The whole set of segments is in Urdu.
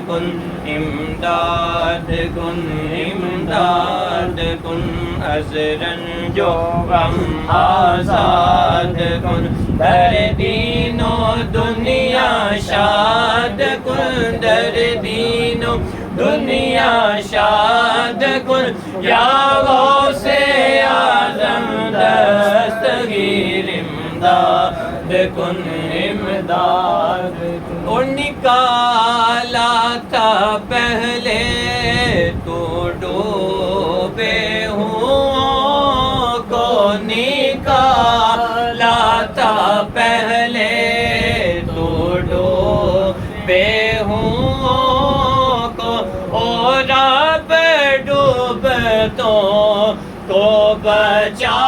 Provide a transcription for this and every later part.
کن امداد کن امداد کن از رنج و غم آزاد کن در دین و دنیا شاد کن در دین و دنیا شاد کن یا غوث اعظم دستگیر امداد کن امداد کن اور نکالا تھا پہلے تو ڈوبے ہوں کو نکالا تھا پہلے تو ڈوبے ہوں کو اور اب ڈوبتوں کو بچا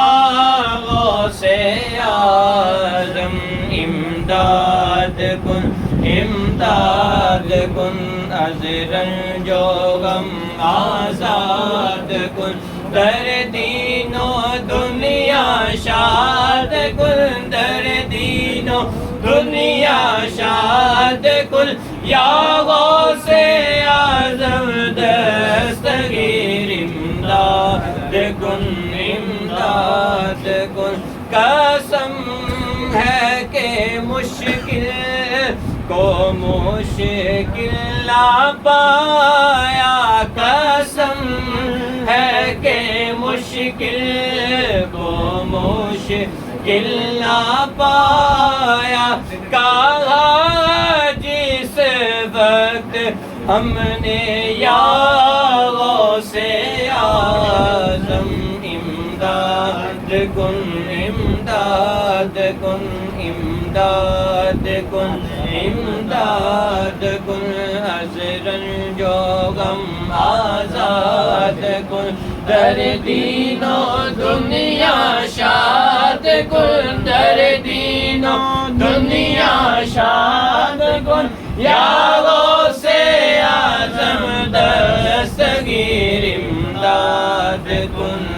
غوث اعظم امداد کن امداد کن از رنج و غم آزاد کن در دین و دنیا شاد کن در دین و دنیا شاد کن یا غوث اعظم دستگیر امداد کن امداد کن قسم ہے کہ مشکل کو مشکل نہ پایا قسم ہے کہ مشکل کو مشکل نہ پایا کہا جس وقت ہم نے یا غوث اعظم امداد کن امداد کن امداد کن امداد کن از رنج و غم آزاد کن در دین و دنیا شاد کن در دین و دنیا شاد کن یا غوث اعظم دستگیر امداد کن